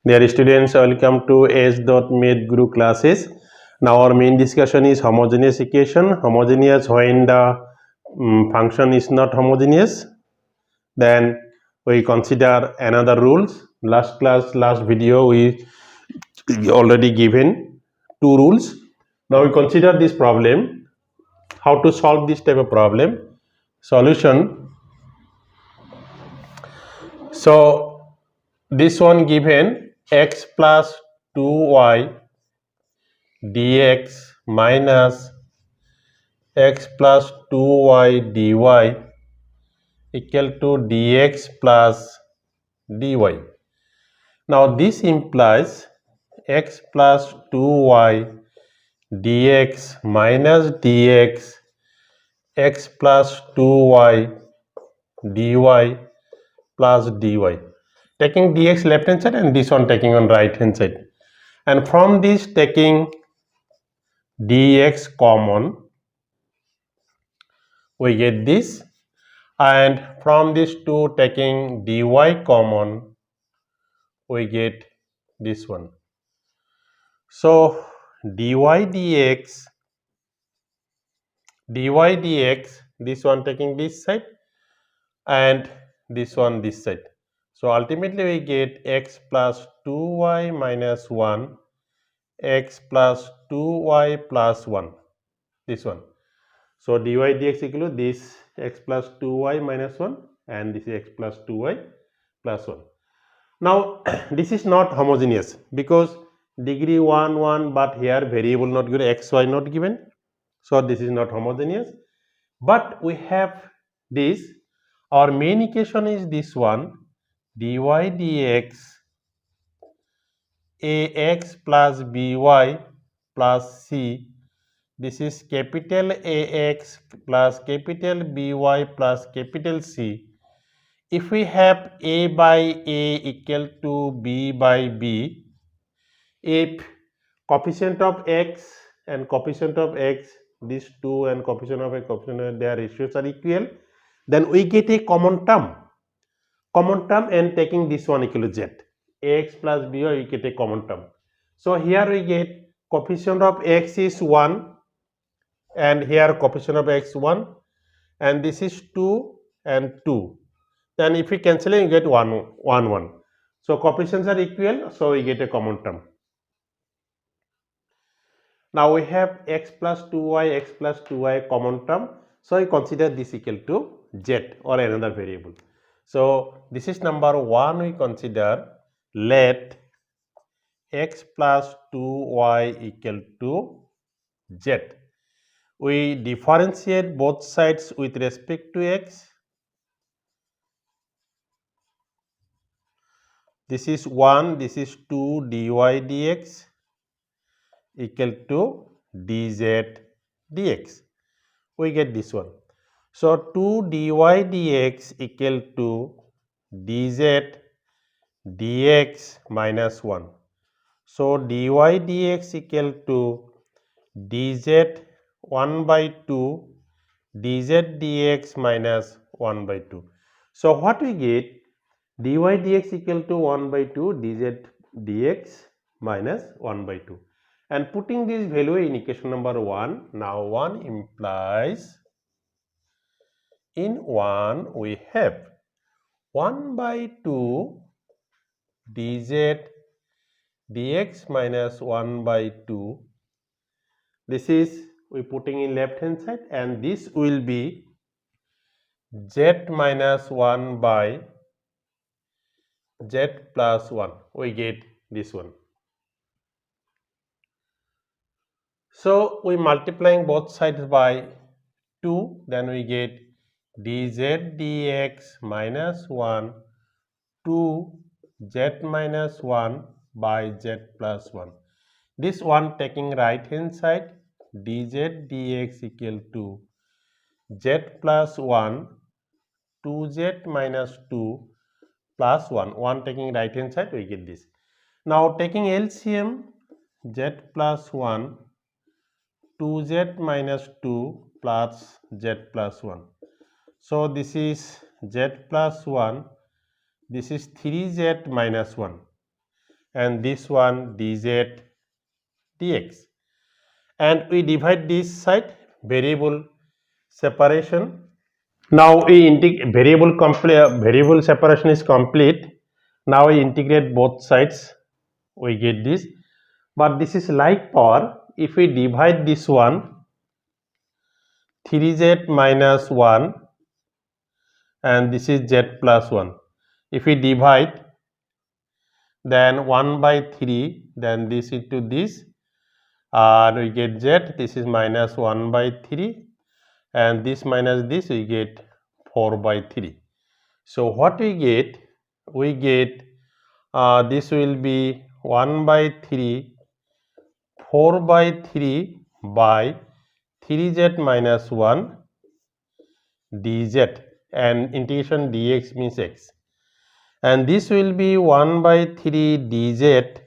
Dear students, welcome to s.mathguru classes. Now our main discussion is homogeneous equation. Homogeneous when the function is not homogeneous. Then we consider another rules. Last video we already given two rules. Now we consider this problem. How to solve this type of problem? Solution. So this one given x plus 2y dx minus x plus 2y dy equal to dx plus dy. Now this implies x plus 2y dx minus dx x plus 2y dy plus dy. Taking dx left hand side and this one taking on right hand side. And from this taking dx common, we get this, and from this 2 taking dy common, we get this one. So dy dx, this one taking this side and this one this side. So ultimately we get x plus 2y minus 1, x plus 2y plus 1, this one. So dy dx equal to this x plus 2y minus 1 and this is x plus 2y plus 1. Now this is not homogeneous because degree 1 1, but here variable not given, x y not given, so this is not homogeneous. But we have this, our main equation is this one, dy dx ax plus by plus c. This is capital AX plus capital BY plus capital C. If we have A by A equal to B by B, if coefficient of X and coefficient of X, these two, and coefficient of A, their ratios are equal, then we get a common term. And taking this one equal to Z. AX plus BY, we get a common term. So here we get coefficient of X is 1. And here coefficient of x 1 and this is 2 and 2. Then if we cancel it, you get 1 1 1. So coefficients are equal, so we get a common term. Now we have x plus 2y common term, so we consider this equal to z or another variable. So this is number 1, we consider let x plus 2y equal to z. We differentiate both sides with respect to x. This is 1, this is 2 dy dx equal to dz dx. We get this one. So 2 dy dx equal to dz dx minus 1. So dy dx equal to dz 1 by 2 dz dx minus 1 by 2. So what we get? Dy dx equal to 1 by 2 dz dx minus 1 by 2. And putting this value in equation number 1, now 1 implies, in 1 we have 1 by 2 dz dx minus 1 by 2. This is we putting in left hand side, and this will be z minus 1 by z plus 1. We get this one. So we multiplying both sides by 2, then we get dz dx minus 1 2 z minus 1 by z plus 1. This one taking right hand side, dz dx equal to z plus 1 2z minus 2 plus 1. 1 taking right hand side, we get this. Now taking LCM, z plus 1 2z minus 2 plus z plus 1. So this is z plus 1, this is 3z minus 1. and this one dz dx, and we divide this side, variable separation. Now we integrate variable separation is complete. Now we integrate both sides, we get this. But this is like power. If we divide this one, 3z minus 1, and this is z plus 1. If we divide, then 1 by 3, then this into this, and we get z, this is minus 1 by 3, and this minus this, we get 4 by 3. So what we get? We get this will be 1 by 3, 4 by 3 by 3z minus 1 dz, and integration dx means x, and this will be 1 by 3 dz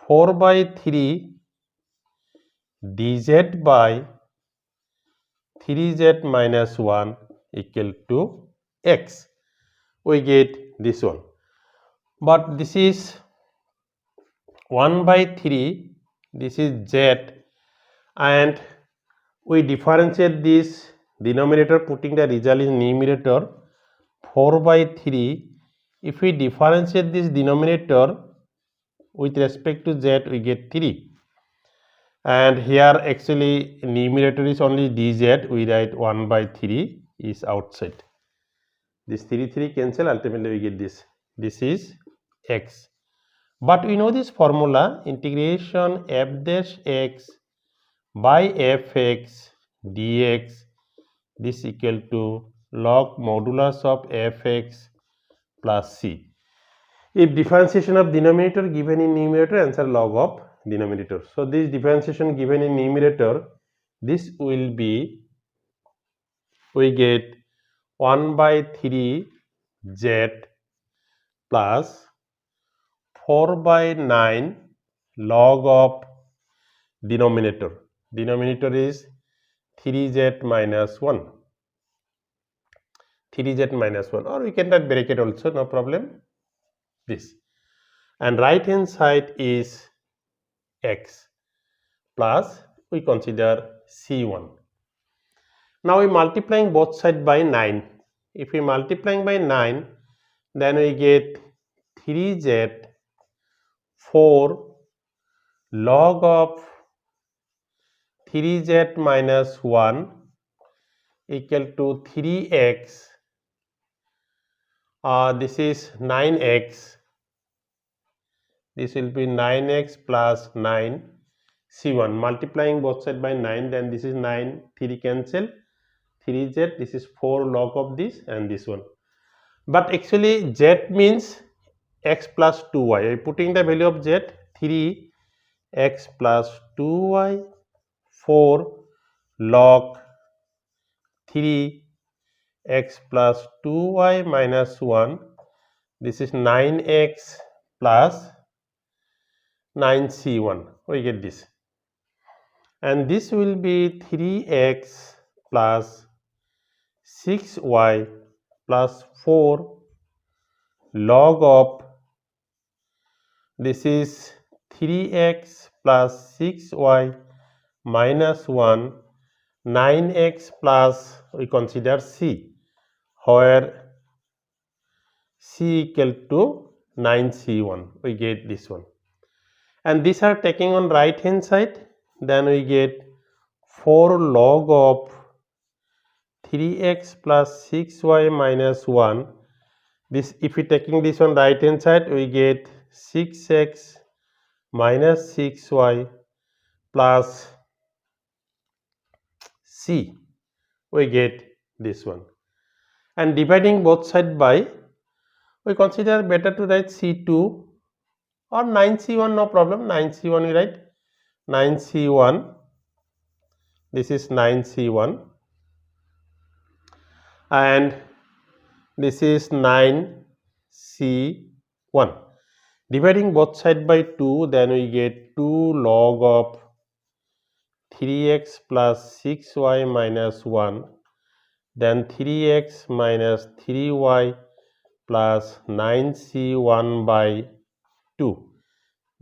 4 by 3 dz by 3z minus 1 equal to x. We get this one. But this is 1 by 3, this is z, and we differentiate this denominator, putting the result in numerator, 4 by 3. If we differentiate this denominator with respect to z, we get 3. And here actually numerator is only dz, we write 1 by 3 is outside. This 3 cancel, ultimately we get this. This is x. But we know this formula, integration f dash x by fx dx, this equal to log modulus of fx plus c. If differentiation of denominator given in numerator, answer log of denominator. So this differentiation given in numerator, this will be, we get 1 by 3 z plus 4 by 9 log of denominator. Denominator is 3z minus 1. 3z minus 1, or we can write bracket also, no problem. This. And right hand side is x plus, we consider c1. Now we multiplying both sides by 9. If we multiplying by 9, then we get 3z 4 log of 3z minus 1 equal to 3x. This is 9x. This will be 9x plus 9 c1. Multiplying both sides by 9, then this is 9, 3 cancel, 3z, this is 4 log of this and this one. But actually z means x plus 2y. I am putting the value of z, 3x plus 2y, 4 log 3x plus 2y minus 1. This is 9x plus 9c1. We get this. And this will be 3x plus 6y plus 4 log of, this is 3x plus 6y minus 1, 9x plus, we consider c, where c equal to 9c1. We get this one. And these are taking on right hand side, then we get 4 log of 3x plus 6y minus 1. This, if we taking this on right hand side, we get 6x minus 6y plus c. We get this one. And dividing both sides by, we consider better to write c2 or 9c1, no problem. 9c1 we write, 9c1, this is 9c1, and this is 9c1. Dividing both sides by 2, then we get 2 log of 3x plus 6y minus 1, then 3x minus 3y plus 9c1 by 2.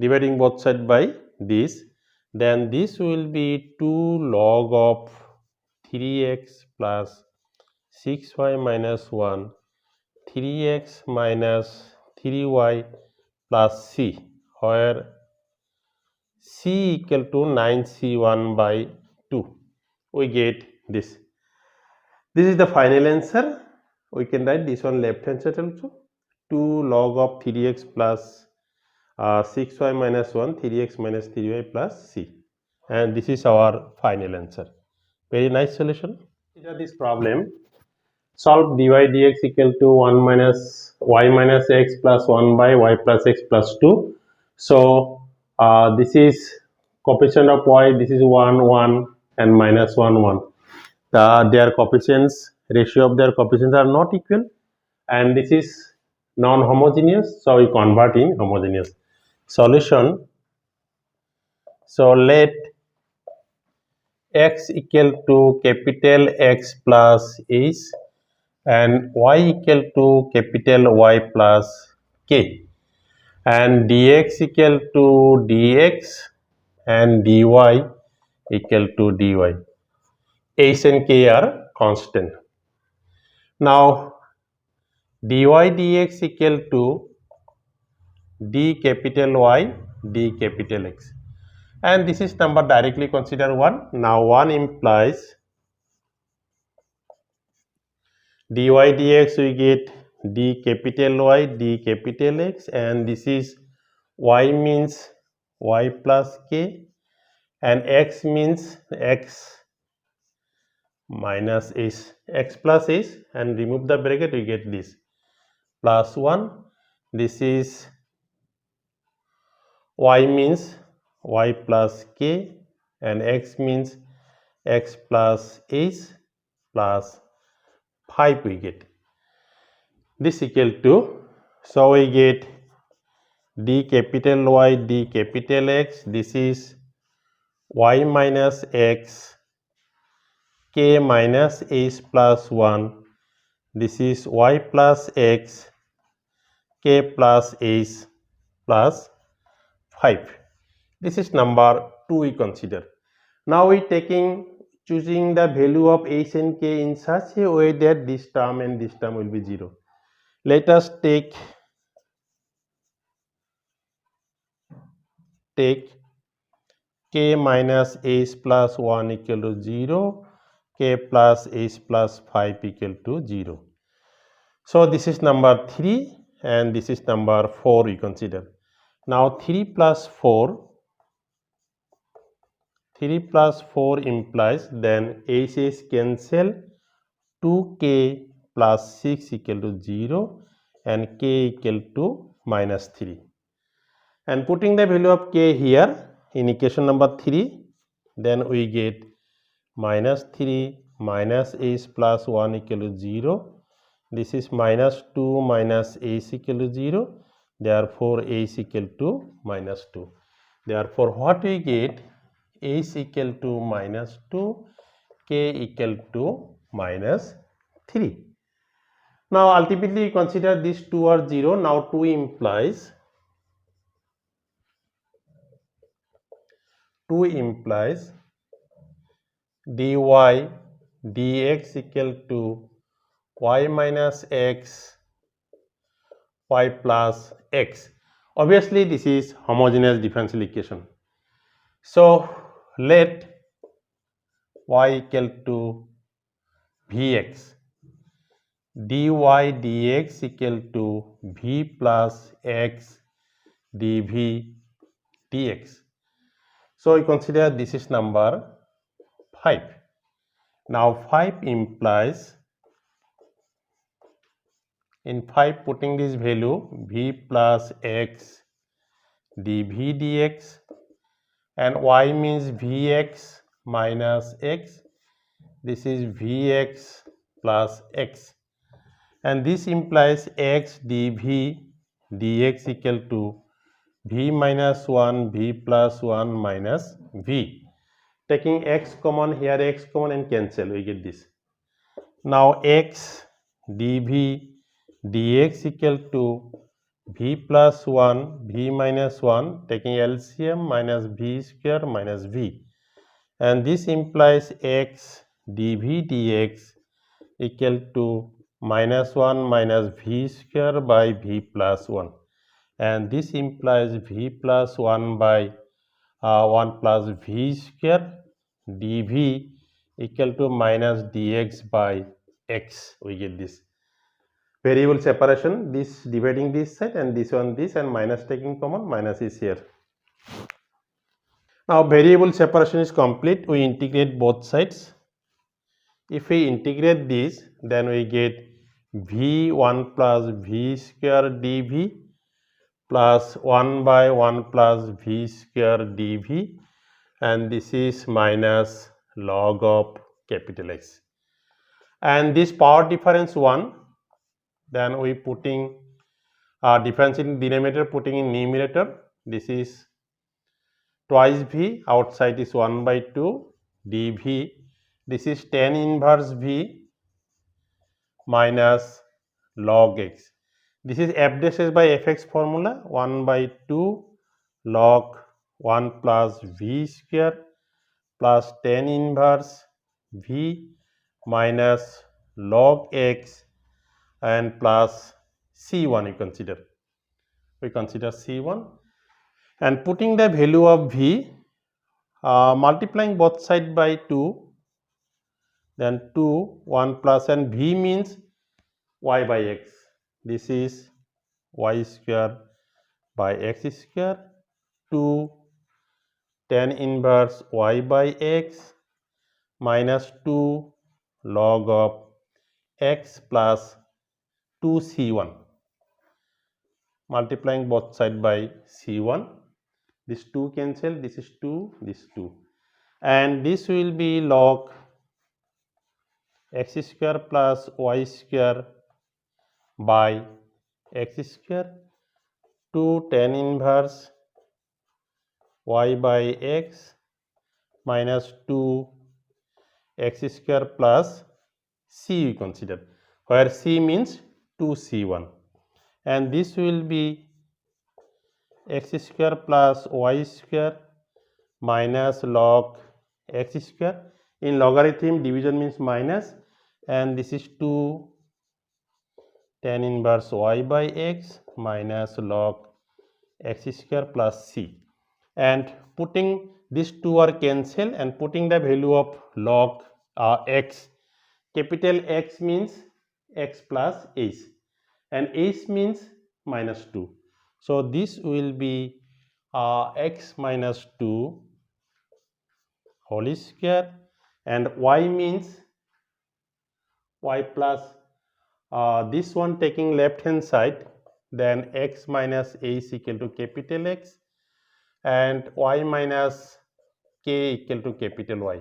Dividing both sides by this, then this will be 2 log of 3x plus 6y minus 1, 3x minus 3y plus c, where c equal to 9c1 by 2. We get this. This is the final answer. We can write this one left hand side also. 2 log of 3x plus 6y minus 1, 3x minus 3y plus c. And this is our final answer. Very nice solution. Consider this problem. Solve dy dx equal to 1 minus y minus x plus 1 by y plus x plus 2. So this is coefficient of y, this is 1, 1 and minus 1, 1. Their coefficients, ratio of their coefficients are not equal, and this is non-homogeneous, so we convert in homogeneous. Solution. So let x equal to capital X plus h and y equal to capital Y plus k, and dx equal to dx and dy equal to dy. H and k are constant. Now dy dx equal to d capital Y d capital X, and this is number directly consider 1. Now 1 implies dy dx, we get d capital Y d capital X, and this is y means y plus k and x means x minus h, x plus h, and remove the bracket, we get this plus 1. This is y means y plus k and x means x plus h plus 5 we get. This equal to, so we get d capital Y d capital X, this is y minus x k minus h plus 1, this is y plus x k plus h plus 5. This is number 2 we consider. Now we choosing the value of h and k in such a way that this term and this term will be 0. Let us take k minus h plus 1 equal to 0, k plus h plus 5 equal to 0. So this is number 3 and this is number 4 we consider. Now 3 plus 4 implies, then h is cancel, 2k plus 6 equal to 0 and k equal to minus 3. And putting the value of k here in equation number 3, then we get minus 3 minus h plus 1 equal to 0. This is minus 2 minus h equal to 0. Therefore, h equal to minus 2. Therefore, what we get? H equal to minus 2, k equal to minus 3. Now, ultimately, consider these 2 are 0. Now, 2 implies dy dx equal to y minus x y plus x. Obviously, this is homogeneous differential equation. So, let y equal to vx, dy dx equal to v plus x dv dx. So, we consider this is number 5. Now, 5 implies, in 5 putting this value v plus x dv dx, and y means vx minus x, this is vx plus x, and this implies x dv dx equal to v minus 1 v plus 1 minus v. Taking x common here, x common and cancel, we get this. Now x dv dx equal to v plus 1, v minus 1, taking LCM, minus v square minus v, and this implies x dv dx equal to minus 1 minus v square by v plus 1, and this implies v plus 1 by 1 plus v square dv equal to minus dx by x. We get this variable separation, this dividing this side and this one this, and minus taking common, minus is here. Now variable separation is complete. We integrate both sides. If we integrate this, then we get v1 plus v square dv plus 1 by 1 plus v square dv, and this is minus log of capital X. And this power difference 1, then we putting difference in denominator, putting in numerator. This is twice v, outside is 1 by 2 dv. This is tan inverse v minus log x. This is f dash s by fx formula, 1 by 2 log 1 plus v square plus tan inverse v minus log x and plus c1 we consider c1, and putting the value of v, multiplying both side by 2, then 2 1 plus, and v means y by x. This is y square by x square 2 tan inverse y by x minus 2 log of x plus 2c1, multiplying both side by c1. This 2 cancel, this is 2, this 2, and this will be log x square plus y square by x square 2 tan inverse y by x minus 2 x square plus c we consider, where c means 2c1, and this will be x square plus y square minus log x square. In logarithm, division means minus, and this is 2 tan inverse y by x minus log x square plus c, and putting these two are cancel, and putting the value of log x, capital X means x plus h, and h means minus 2. So this will be x minus 2 whole square, and y means y plus this one taking left hand side, then x minus h equal to capital X, and y minus k equal to capital Y.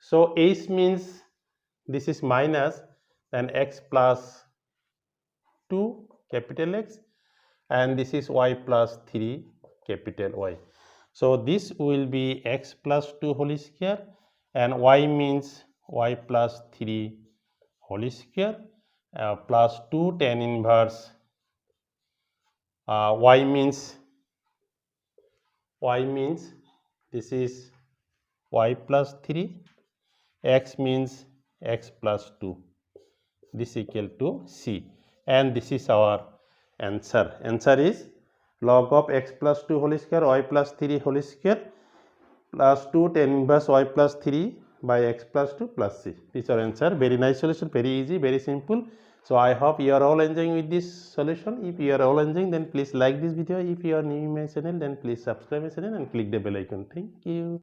So h means this is minus, then x plus 2 capital X, and this is y plus 3 capital Y. So this will be x plus 2 whole square, and y means y plus 3 whole square plus 2 tan inverse y means this is y plus 3, x means x plus 2, this equal to c, and this is our answer. Answer is log of x plus 2 whole square y plus 3 whole square plus 2 tan inverse y plus 3 by x plus 2 plus c. This is our answer. Very nice solution, very easy, very simple. So I hope you are all enjoying with this solution. If you are all enjoying, then please like this video. If you are new in my channel, then please subscribe my channel and click the bell icon. Thank you.